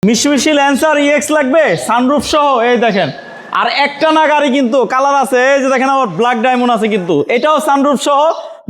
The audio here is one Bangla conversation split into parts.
মিশমিশি ল্যান্সার ইএক্স লাগবে সানরুফ সহ, এই দেখেন। আর একটা না গাড়ি কিন্তু কালার আছে, এই যে দেখেন আবার ব্ল্যাক ডায়মন্ড আছে কিন্তু, এটাও সানরুফ সহ।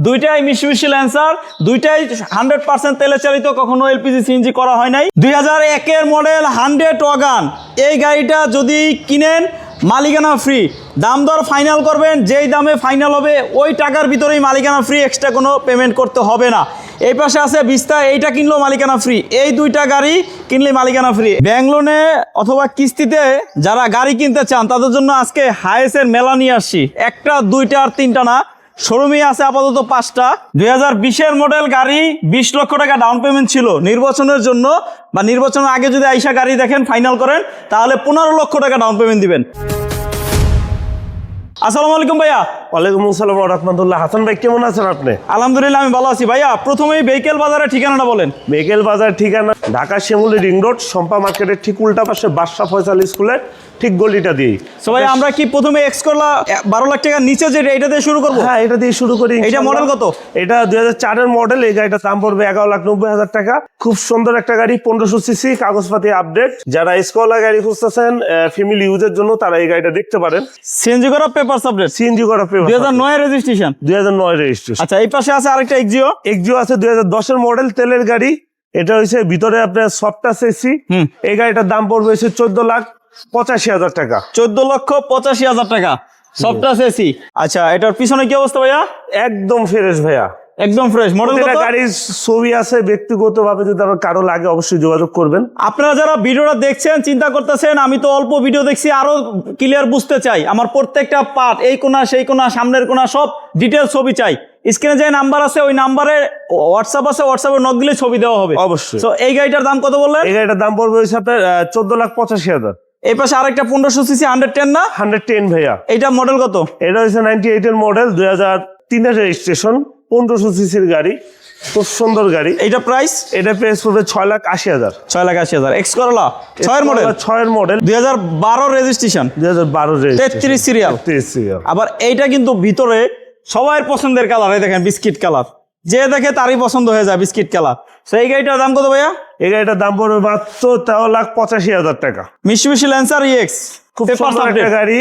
দুইটাই মিশমিশি ল্যান্সার, দুইটাই 100% তেলে চালিত, কখনো এলপিজি সিএনজি করা হয় নাই। 2001 মডেল 100 ওয়াগান। এই গাড়িটা যদি কিনেন মালিকানা ফ্রি, দাম দর ফাইনাল করবেন, যেই দামে ফাইনাল হবে ওই টাকার ভিতরেই মালিকানা ফ্রি, এক্সট্রা কোনো পেমেন্ট করতে হবে না। এই পাশে আছে বিস্তা, এইটা কিনলেও মালিকানা ফ্রি। এই দুইটা গাড়ি কিনলে মালিকানা ফ্রি। ব্যাংক লোনে অথবা কিস্তিতে যারা গাড়ি কিনতে চান তাদের জন্য আজকে হায়েসের মেলা নিয়ে আসছি। একটা, দুইটা আর তিনটা না, শোরুমে আছে আপাতত 5টা। 2020 মডেল গাড়ি, 20 লক্ষ টাকা ডাউন পেমেন্ট ছিল। নির্বাচনের জন্য বা নির্বাচনের আগে যদি আইসা গাড়ি দেখেন ফাইনাল করেন তাহলে 15 লক্ষ টাকা ডাউন পেমেন্ট দিবেন। আসসালামু আলাইকুম ভাইয়া। ওয়ালাইকুম আসসালাম ওয়া রাহমাতুল্লাহ। হাসান ভাই কেমন আছেন আপনি? আলহামদুলিল্লাহ আমি ভালো আছি ভাইয়া। প্রথমেই ভেহিকেল বাজারের ঠিকানাটা বলেন। ভেহিকেল বাজার ঠিকানা ঢাকা শিমুলী রিং রোড, শম্পা মার্কেটের ঠিক উল্টা পাশে বাদশা ফয়সাল স্কুলের ঠিক গলিটা দিয়ে। সো ভাই আমরা কি প্রথমে এক্স করলা 12 লাখ টাকার নিচে যে এটা দিয়ে শুরু করব? হ্যাঁ, এটা দিয়ে শুরু করি। এটা মডেল কত? এটা 2004 এর মডেল। এই গাড়িটার দাম পড়বে 11,90,000 টাকা। খুব সুন্দর একটা গাড়ি, 1500 সিসি, কাগজপাতি আপডেট। যারা স্কলা গাড়ি খুঁজতেছেন ফ্যামিলি ইউজের জন্য তারা এই গাড়িটা দেখতে পারেন। সিএনজি করা পেপার আপডেট, সিএনজি করা পেপার, 2009 রেজিস্ট্রেশন। 2009 রেজিস্ট্রেশন। আচ্ছা, এই পাশে আছে আরেকটা এক্সিও। এক্সিও আছে 2010 এর মডেল, তেলের গাড়ি। এটা হচ্ছে ভিতরে আপনার সফটটাচ এসি। এই গাড়িটার দাম পড়বে 14,85,000 টাকা। 14,85,000 টাকা সফটটাচ এসি। আচ্ছা, এটার পিছনে কি অবস্থা ভাইয়া? একদম ফ্রেশ ভাইয়া, একদম ফ্রেশ। মডেল কত? গাড়ির ছবি আছে, ব্যক্তিগতভাবে যদি আপনার কারো লাগে অবশ্যই যোগাযোগ করবেন। আপনারা যারা ভিডিওটা দেখছেন চিন্তা করতেছেন আমি তো অল্প ভিডিও দেখছি, আরো ক্লিয়ার বুঝতে চাই, আমার প্রত্যেকটা পার্ট, এই কোণা সেই কোণা সামনের কোণা সব ডিটেইলস ছবি চাই। স্ক্রিনে যে নাম্বার আছে ওই নাম্বারে হোয়াটসঅ্যাপ আছে, হোয়াটসঅ্যাপে নক দিলে ছবি দেওয়া হবে অবশ্যই। তো এই গাড়িটার দাম কত বললেন? এই গাড়িটার দাম পড়বে হচ্ছে আপনার 14,85,000। এই পাশে আরেকটা 1500 সিসি 110 না? 110 ভাইয়া। এইটা মডেল কত? এটা হচ্ছে 98 এর মডেল, 2003 এর রেজিস্ট্রেশন, 1500 সিসির গাড়ি, খুব সুন্দর গাড়ি। এইটা প্রাইস? এটা প্রাইস পড়বে 6,80,000। 6,80,000। এক্স করলা 6 এর মডেল, 6 এর মডেল, 2012 রেজিস্ট্রেশন, 2012 33 সিরিয়াল। আবার এইটা কিন্তু ভিতরে সবার পছন্দের কালার, এই দেখেন বিস্কিট কালার, যে দেখে তারই পছন্দ হয়ে যায় বিস্কিট কালার। সেই গাড়িটার দাম কত ভাইয়া? এই গাড়িটার দাম পড়বে মাত্র 13,85,000 টাকা। মিশমিশি ল্যান্সার ইএক্স, খুব সুন্দর একটা গাড়ি।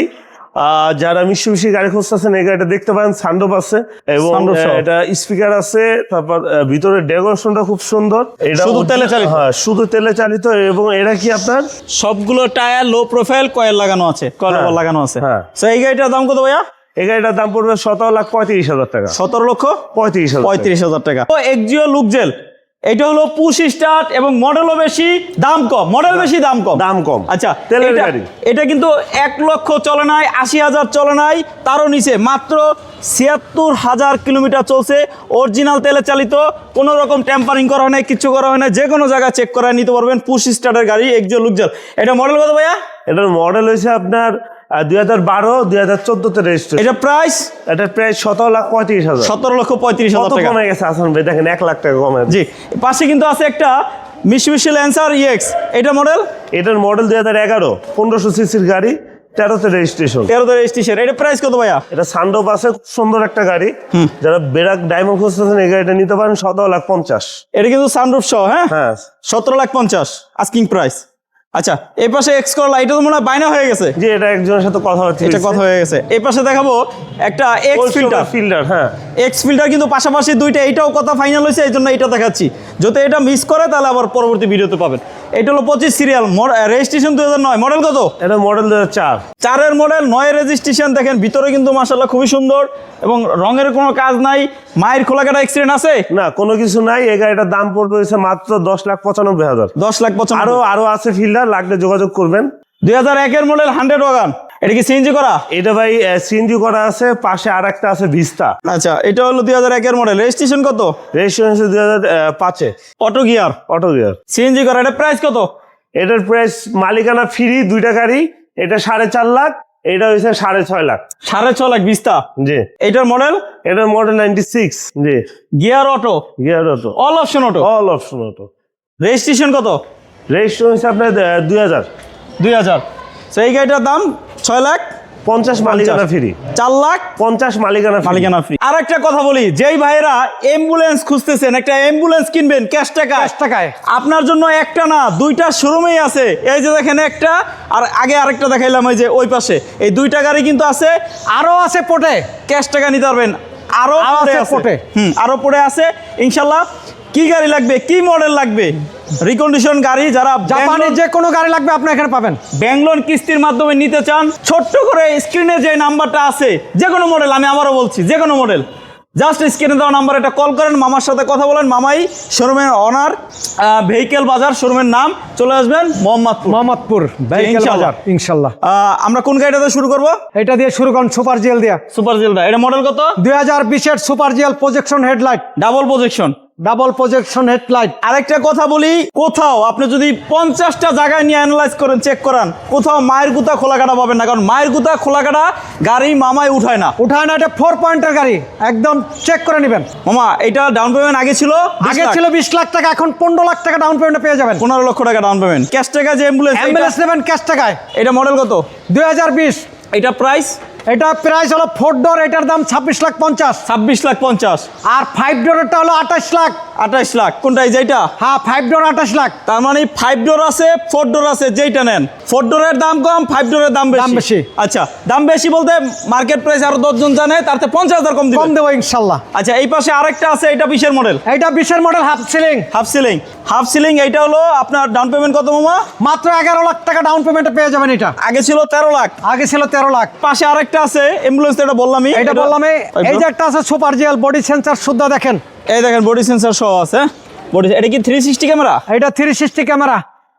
যারা মিশমিশি গাড়ি খুঁজতেছেন এই গাড়িটা দেখতে পারেন। সানরুফ আছে এবং এটা স্পিকার আছে, তারপর ভিতরে ডেকোরেশনটা খুব সুন্দর। এটা শুধু তেলে চালিত? হ্যাঁ, শুধু তেলে চালিত। এবং এটা কি আপনার সবগুলো টায়ার লো প্রোফাইল, কয়েল লাগানো আছে, কয়েল লাগানো আছে। হ্যাঁ। তো এই গাড়িটার দাম কত ভাইয়া? এই গাড়িটার দাম পড়বে 17,35,000 টাকা। 17,35,000 টাকা। তো এক্সিও লুকজেল, এটা হলো পুশ স্টার্ট এবং মডেলও বেশি, দাম কম। মডেল বেশি, দাম কম। দাম কম। আচ্ছা, তেলের গাড়ি। এটা কিন্তু 1 লক্ষ চলে নাই, 80,000 চলে নাই, তারও নিচে মাত্র 76,000 কিলোমিটার চলছে। অরিজিনাল তেলে চালিত, কোনো রকম টেম্পারিং করা হয় না, কিছু করা হয় না, যে কোনো জায়গায় চেক করে নিতে পারবেন। পুশ স্টার্টের গাড়ি এক্সিও লুকজেল। এটা মডেল কত ভাইয়া? এটার মডেল হয়েছে আপনার 2012, 2014 তে রেজিস্ট্রেশন। এটা প্রাইস? এটা প্রাইস 17,35,000। 17,35,000 টাকা কমে গেছে হাসান ভাই, দেখেন 1 লাখ টাকা কমে। জি। পাশে কিন্তু আছে একটা মিশমিশি ল্যান্সার ইএক্স। এটা মডেল? এটার মডেল 2011, 1500 সিসির গাড়ি, 13 তে রেজিস্ট্রেশন। 13 তে রেজিস্ট্রেশন। এটা প্রাইস কত ভাইয়া? এটা সানরুফ আছে, খুব সুন্দর একটা গাড়ি। যারা বেরাক ডায়মন্ড খুঁজতেছেন এই গাড়িটা নিতে পারেন 17,50,000। এটা কিন্তু সানরুফ সহ। হ্যাঁ, হ্যাঁ, 17,50,000 আস্কিং প্রাইস। আচ্ছা, এই পাশে এক্স করলা, এটা তো মনে হয় বাইনা হয়ে গেছে। যে এটা একজনের সাথে কথা হচ্ছে, এটা কথা হয়ে গেছে। এই পাশে দেখাবো একটা এক্স ফিল্টার। হ্যাঁ, এক্স ফিল্টার কিন্তু পাশাপাশি দুইটা, এইটাও কথা ফাইনাল হয়েছে, এই জন্য এটা দেখাচ্ছি। যদি এটা মিস করে তাহলে আবার পরবর্তী ভিডিওতে পাবেন। এটা হলো 25 সিরিয়াল, রেজিস্ট্রেশন 2009। মডেল কত? এটা মডেল 2004। 4 এর মডেল, 9 রেজিস্ট্রেশন। দেখেন ভিতরে কিন্তু মাশাআল্লাহ খুবই সুন্দর এবং রঙের কোনো কাজ নাই। মায়ের খোলাকাটা অ্যাক্সিডেন্ট আছে না, কোনো কিছু নাই। এই গাড়িটার দাম পড়বে হচ্ছে মাত্র 10,95,000। 10,95,000। আরো আছে ফিল্টার, লাগলে যোগাযোগ করবেন। 2001 এর মডেল 100 ওয়াগান। এটা কি সিএনজি করা? এটা ভাই সিএনজি করা আছে, পাশে আরেকটা আছে ভিস্তা। আচ্ছা, এটা হলো 2001 এর মডেল। রেজিস্ট্রেশন কত? রেজিস্ট্রেশন 2005-এ। Auto gear. সিএনজি করা। এটা প্রাইস কত? এটার প্রাইস মালিকানা ফ্রি, দুইটা গাড়ি। এটা 4.5 লাখ, এটা হয়েছে 6.5 লাখ। 6.5 লাখ ভিস্তা। জি। এটার মডেল? এটার মডেল 96। জি। Gear auto? Gear auto, all option auto? All option auto. Registration কত? রেজিস্ট্রেশন হচ্ছে আপনার 2000। 2000। তো এই গাড়িটার দাম 50 মালিকানা ফ্রি। 4,50,000 মালিকানা free। মালিকানা ফ্রি। আর একটা কথা বলি, যেই ভাইয়েরা অ্যাম্বুলেন্স খুঁজতেছেন, একটা অ্যাম্বুলেন্স কিনবেন ক্যাশ টাকায়, আপনার জন্য একটা না দুইটা শোরুমেই আছে। এই যে দেখেন একটা, আর আগে আরেকটা দেখাইলাম এই যে ওই পাশে, এই দুইটা গাড়ি কিন্তু আছে। আরো আছে পটে, ক্যাশ টাকা নিতে পারবেন, আরো পড়ে আছে আছে। পটে। আরো পড়ে আছে ইনশাল্লাহ। কি গাড়ি লাগবে, কি মডেল লাগবে, রিকন্ডিশন গাড়ি যারা জাপানি যে কোনো গাড়ি লাগবে আপনি এখানে পাবেন। ব্যাংলোর কিস্তির মাধ্যমে নিতে চান, ছোট্ট করে স্ক্রিনে যে নাম্বারটা আছে, যে কোনো মডেল, আমি আবারও বলছি যে কোনো মডেল, জাস্ট স্ক্রিনে দেওয়া নাম্বার এটা কল করেন, মামার সাথে কথা বলেন। মামাই শোরুমের অনার, ভেহিকেল বাজার শোরুমের নাম, চলে আসবেন মোহাম্মদপুর ভেহিকেল ইনশাল্লাহ। বাজার ইনশাল্লাহ। আমরা কোন গাড়িটাতে শুরু করব? এটা দিয়ে শুরু করুন, সুপার জিএল দিয়া। সুপার জিলটা, এটা মডেল কত? 2020 super GL projection headlight, double projection. Double projection headlight. আরেকটা কথা বলি, কোথাও আপনি যদি 50টা জায়গায় নিয়ে অ্যানালাইজ করেন, চেক করান, কোথাও মায়ের গুতা খোলা কাটা পাবেন না, কারণ মায়ের গুতা খোলা কাটা গাড়ি মামাই উঠায় না। উঠায় না, এটা 4 পয়েন্টের গাড়ি, একদম চেক করে নেবেন। মামা এটা ডাউন পেমেন্ট আগে ছিল 20 আগে লাখ। ছিল 20 লাখ টাকা, এখন 15 লাখ টাকা ডাউন পেমেন্টে পেয়ে যাবেন। 15 লক্ষ টাকা ডাউন পেমেন্ট, ক্যাশ টাকা যে অ্যাম্বুলেন্স নেবেন ক্যাশ টাকায়। এটা মডেল কত? 2020। এটা প্রাইস এটা প্রাইস হলো 4 ডোর, এটার দাম 26,50,000। 26,50,000। আর 5 ডোরেরটা হলো 28 লাখ। 28 লাখ কোনটা? এই যেটা? হ্যাঁ 5 ডোর 28 লাখ। তার মানে 5 ডোর আছে, 4 ডোর আছে, যেইটা নেন। 4 ডোরের দাম কম, 5 ডোরের দাম বেশি। আচ্ছা, দাম বেশি বলতে মার্কেট প্রাইস আরো 10 জন জানে, তাতে 50,000 কম দিবেন। কম দেবো ইনশাল্লাহ। আচ্ছা, এই পাশে আরেকটা আছে, এটা 20 এর মডেল। এইটা 20 model half ceiling. Half ceiling এইটা হলো আপনার ডাউন পেমেন্ট কত মামা? মাত্র 11 লাখ টাকা ডাউন পেমেন্টে পেয়ে যাবেন এটা। আগে ছিল 13 লাখ। আগে ছিল 13 লাখ। পাশে আরেকটা আছে অ্যাম্বুলেন্স, এটা বললামই। এটা বললাম। এই যে একটা আছে সুপার জিএল বডি সেন্সর, শুদ্ধ দেখেন। এই দেখেন বডি সেন্সর সহ আছে। বডি, এটা কি 360 ক্যামেরা? এটা 360 ক্যামেরা।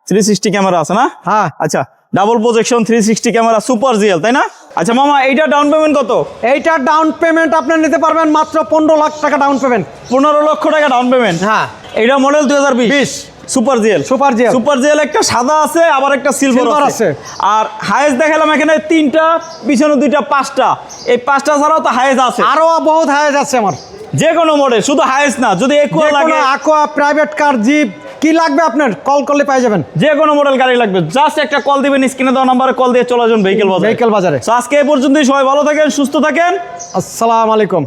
360 ক্যামেরা আছে না? হ্যাঁ। আচ্ছা, double projection 360 camera super GL, তাই না? আচ্ছা মামা, এইটা ডাউন পেমেন্ট কত? এইটার ডাউন পেমেন্ট আপনি নিতে পারবেন মাত্র 15 লাখ টাকা ডাউন পেমেন্ট। 15 লক্ষ টাকা ডাউন পেমেন্ট। হ্যাঁ। এইটা model 2020 super GL. Super GL একটা সাদা আছে, আবার একটা সিলভার আছে। আর হাইয়েস্ট দেখালাম এখানে 3টা, পিছনে 2টা, 5টা। এই 5টা ছাড়াও তো হাইয়েস্ট আছে, আরো বহুত হাইয়েস্ট আছে আমার। যে কোনো মডেল, শুধু হাইয়েস্ট না, যদি একুয়া লাগে, aqua প্রাইভেট কার, জিপ, কি লাগবে আপনার কল করলে পেয়ে যাবেন। যে কোনো মডেল গাড়ি লাগবে, জাস্ট একটা কল দিবেন, স্ক্রিনে দেওয়া নাম্বারে কল দিয়ে চলে যাবেন ভেহিকেল বাজারে। ভেহিকেল বাজারে। তো আজকে এই পর্যন্তই, সবাই ভালো থাকেন, সুস্থ থাকেন। আসসালামু আলাইকুম।